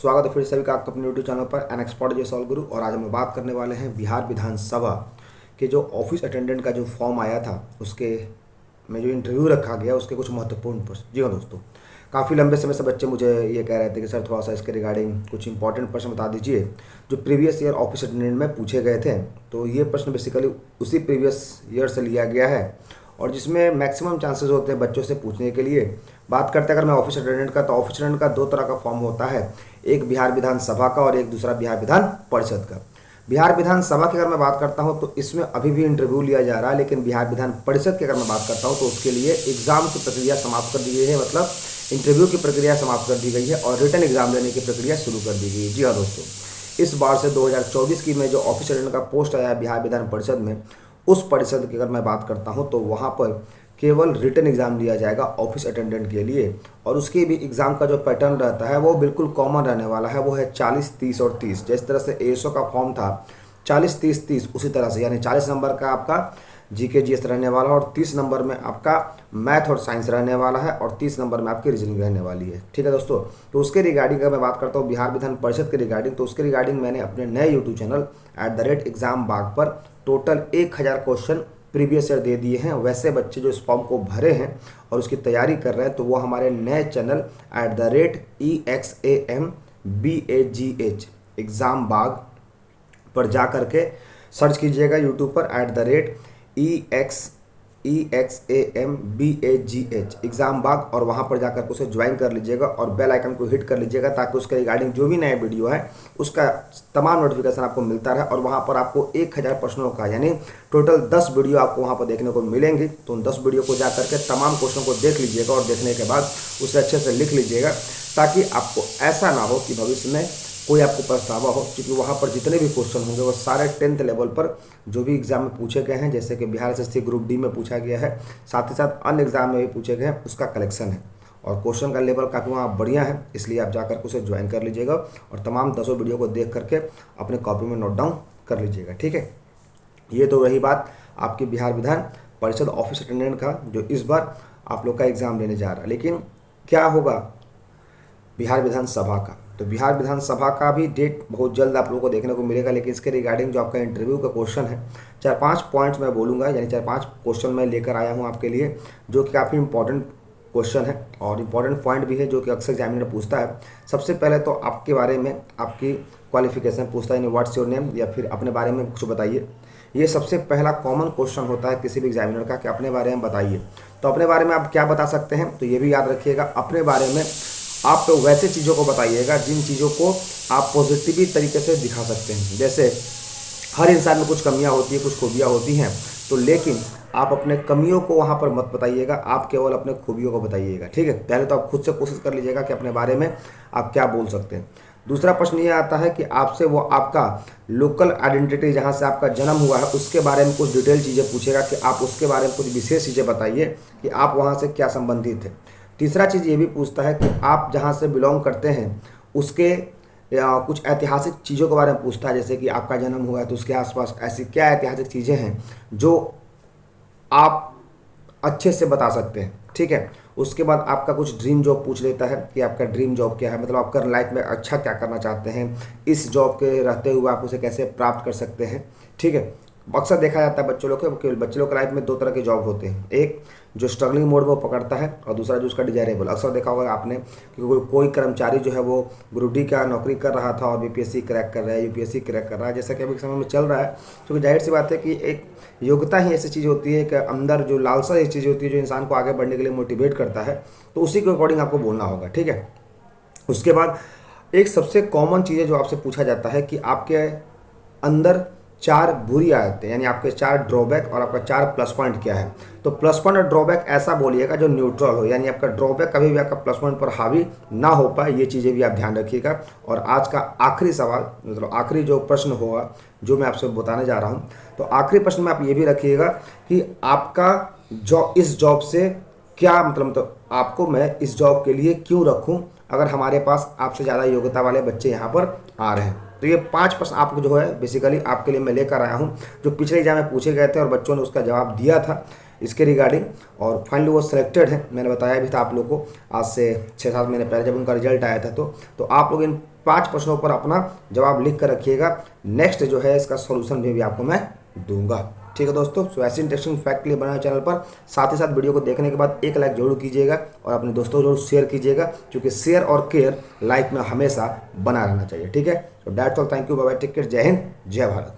स्वागत है फिर सभी का आपका अपने यूट्यूब चैनल पर एन एक्सपर्ट जे सॉल्व गुरु। और आज हम बात करने वाले हैं बिहार विधानसभा के जो ऑफिस अटेंडेंट का जो फॉर्म आया था उसके में जो इंटरव्यू रखा गया उसके कुछ महत्वपूर्ण प्रश्न। जी हाँ दोस्तों, काफ़ी लंबे समय से बच्चे मुझे ये कह रहे थे कि सर थोड़ा सा इसके रिगार्डिंग कुछ इंपॉर्टेंट प्रश्न बता दीजिए जो प्रीवियस ईयर ऑफिस अटेंडेंट में पूछे गए थे। तो ये प्रश्न बेसिकली उसी प्रीवियस ईयर से लिया गया है और जिसमें मैक्सिमम चांसेस होते हैं बच्चों से पूछने के लिए। बात करते हैं अगर मैं ऑफिस अटेंडेंट का, तो ऑफिस अटेंडेंट का दो तरह का फॉर्म होता है, एक बिहार विधानसभा का और एक दूसरा बिहार विधान परिषद का। बिहार विधानसभा की अगर मैं बात करता हूं तो इसमें अभी भी इंटरव्यू लिया जा रहा है, लेकिन बिहार विधान परिषद की अगर मैं बात करता हूं तो उसके लिए एग्जाम की प्रक्रिया समाप्त कर दी गई है, मतलब इंटरव्यू की प्रक्रिया समाप्त कर दी गई है और रिटर्न एग्जाम लेने की प्रक्रिया शुरू कर दी गई है। जी हाँ दोस्तों, इस बार से 2024 की में जो ऑफिस अटेंडेंट का पोस्ट आया है बिहार विधान परिषद में, उस परिषद की अगर मैं बात करता हूं तो वहां पर केवल रिटन एग्ज़ाम लिया जाएगा ऑफिस अटेंडेंट के लिए। और उसके भी एग्ज़ाम का जो पैटर्न रहता है वो बिल्कुल कॉमन रहने वाला है, वो है 40, 30 और 30। जिस तरह से एएसओ का फॉर्म था 40, 30, 30, उसी तरह से यानी 40 नंबर का आपका जीके जीएस रहने वाला है और 30 नंबर में आपका मैथ और साइंस रहने वाला है और 30 नंबर में आपकी रीजनिंग रहने वाली है। ठीक है दोस्तों, तो उसके रिगार्डिंग अगर मैं बात करता हूँ बिहार विधान परिषद के रिगार्डिंग, तो उसके रिगार्डिंग मैंने अपने नए यूट्यूब चैनल @एग्जाम बाग पर टोटल 1000 क्वेश्चन प्रीवियस ईयर दे दिए हैं। वैसे बच्चे जो इस फॉर्म को भरे हैं और उसकी तैयारी कर रहे हैं तो वो हमारे नए चैनल @EXAMBAGH एग्ज़ाम बाग पर जा करके सर्च कीजिएगा यूट्यूब पर EXAMBAGH एग्ज़ाम बाग, और वहाँ पर जाकर उसे ज्वाइन कर लीजिएगा और बेल आइकन को हिट कर लीजिएगा ताकि उसके रिगार्डिंग जो भी नया वीडियो है उसका तमाम नोटिफिकेशन आपको मिलता रहे। और वहाँ पर आपको 1000 प्रश्नों का यानी टोटल 10 वीडियो आपको वहाँ पर देखने को मिलेंगी। तो उन 10 वीडियो को जा करके तमाम क्वेश्चन को देख लीजिएगा और देखने के बाद उसे अच्छे से लिख लीजिएगा ताकि आपको ऐसा ना हो कि भविष्य में कोई आपको पछतावा हो, क्योंकि वहाँ पर जितने भी क्वेश्चन होंगे वो सारे 10th लेवल पर जो भी एग्जाम में पूछे गए हैं, जैसे कि बिहार एसएससी ग्रुप डी में पूछा गया है, साथ ही साथ अन्य एग्जाम में भी पूछे गए हैं, उसका कलेक्शन है। और क्वेश्चन का लेवल काफ़ी वहाँ बढ़िया है, इसलिए आप जाकर उसे ज्वाइन कर लीजिएगा और तमाम 10 वीडियो को देख करके अपने कॉपी में नोट डाउन कर लीजिएगा। ठीक है, ये तो रही बात आपकी बिहार विधान परिषद ऑफिस अटेंडेंट का जो इस बार आप लोग का एग्ज़ाम लेने जा रहा है। लेकिन क्या होगा बिहार विधानसभा का, तो बिहार विधानसभा का भी डेट बहुत जल्द आप लोगों को देखने को मिलेगा। लेकिन इसके रिगार्डिंग जो आपका इंटरव्यू का क्वेश्चन है 4-5 पॉइंट्स मैं बोलूँगा, यानी 4-5 क्वेश्चन मैं लेकर आया हूँ आपके लिए जो कि काफ़ी इंपॉर्टेंट क्वेश्चन है और इम्पॉर्टेंट पॉइंट भी है जो कि अक्सर एग्जामिनर पूछता है। सबसे पहले तो आपके बारे में आपकी क्वालिफिकेशन पूछता है, यानी व्हाट्स योर नेम, या फिर अपने बारे में कुछ बताइए। ये सबसे पहला कॉमन क्वेश्चन होता है किसी भी एग्जामिनर का कि अपने बारे में बताइए। तो अपने बारे में आप क्या बता सकते हैं, तो ये भी याद रखिएगा, अपने बारे में आप तो वैसे चीज़ों को बताइएगा जिन चीज़ों को आप पॉजिटिव तरीके से दिखा सकते हैं। जैसे हर इंसान में कुछ कमियां होती है, कुछ खूबियां होती हैं, तो लेकिन आप अपने कमियों को वहाँ पर मत बताइएगा, आप केवल अपने खूबियों को बताइएगा। ठीक है, पहले तो आप खुद से कोशिश कर लीजिएगा कि अपने बारे में आप क्या बोल सकते हैं। दूसरा प्रश्न ये आता है कि आपसे वो आपका लोकल आइडेंटिटी, जहाँ से आपका जन्म हुआ है, उसके बारे में कुछ डिटेल चीज़ें पूछेगा कि आप उसके बारे में कुछ विशेष चीज़ें बताइए कि आप वहाँ से क्या संबंधित है। तीसरा चीज़ ये भी पूछता है कि आप जहाँ से बिलोंग करते हैं उसके कुछ ऐतिहासिक चीज़ों के बारे में पूछता है, जैसे कि आपका जन्म हुआ है तो उसके आसपास ऐसी क्या ऐतिहासिक चीज़ें हैं जो आप अच्छे से बता सकते हैं। ठीक है, उसके बाद आपका कुछ ड्रीम जॉब पूछ लेता है कि आपका ड्रीम जॉब क्या है, मतलब आपका लाइफ में अच्छा क्या करना चाहते हैं, इस जॉब के रहते हुए आप उसे कैसे प्राप्त कर सकते हैं। ठीक है, अक्सर देखा जाता है बच्चों लोग के लाइफ में दो तरह के जॉब होते हैं, एक जो स्ट्रगलिंग मोड में वो पकड़ता है और दूसरा जो उसका डिजायरेबल। अक्सर देखा होगा आपने कि कोई कर्मचारी जो है वो ग्रुप डी का नौकरी कर रहा था और बीपीएससी क्रैक कर रहा है, यूपीएससी क्रैक कर रहा है, जैसा कि अभी समय में चल रहा है। क्योंकि जाहिर सी बात है कि एक योग्यता ही ऐसी चीज़ होती है कि अंदर जो लालसा ऐसी चीज़ होती है जो इंसान को आगे बढ़ने के लिए मोटिवेट करता है, तो उसी के अकॉर्डिंग आपको बोलना होगा। ठीक है, उसके बाद एक सबसे कॉमन चीज़ है जो आपसे पूछा जाता है कि आपके अंदर 4 बुरी आदतें, यानी आपके 4 ड्रॉबैक और आपका 4 प्लस पॉइंट क्या है। तो प्लस पॉइंट और ड्रॉबैक ऐसा बोलिएगा जो न्यूट्रल हो, यानी आपका ड्रॉबैक कभी भी आपका प्लस पॉइंट पर हावी ना हो पाए, ये चीज़ें भी आप ध्यान रखिएगा। और आज का आखिरी सवाल, मतलब आखिरी जो प्रश्न होगा जो मैं आपसे बताने जा रहा हूँ, तो आखिरी प्रश्न में आप ये भी रखिएगा कि आपका इस जॉब से क्या मतलब, तो आपको मैं इस जॉब के लिए क्यों रखूँ अगर हमारे पास आपसे ज़्यादा योग्यता वाले बच्चे यहाँ पर आ रहे हैं। तो ये 5 प्रश्न आपको जो है बेसिकली आपके लिए मैं लेकर आया हूँ जो पिछले एग्जाम में पूछे गए थे और बच्चों ने उसका जवाब दिया था इसके रिगार्डिंग, और फाइनली वो सिलेक्टेड है। मैंने बताया भी था आप लोग को आज से 6-7 महीने पहले जब उनका रिजल्ट आया था। तो आप लोग इन 5 प्रश्नों पर अपना जवाब लिख कर रखिएगा। नेक्स्ट जो है इसका सॉल्यूशन भी आपको मैं दूंगा। ठीक है दोस्तों, सो ऐसे इंटरेस्टिंग फैक्ट के लिए बनाए चैनल पर। साथ ही साथ वीडियो को देखने के बाद एक लाइक जरूर कीजिएगा और अपने दोस्तों जरूर शेयर कीजिएगा, क्योंकि शेयर और केयर लाइफ में हमेशा बना रहना चाहिए। ठीक है, तो that's all, thank you, bye bye, take care, जय हिंद, जय भारत।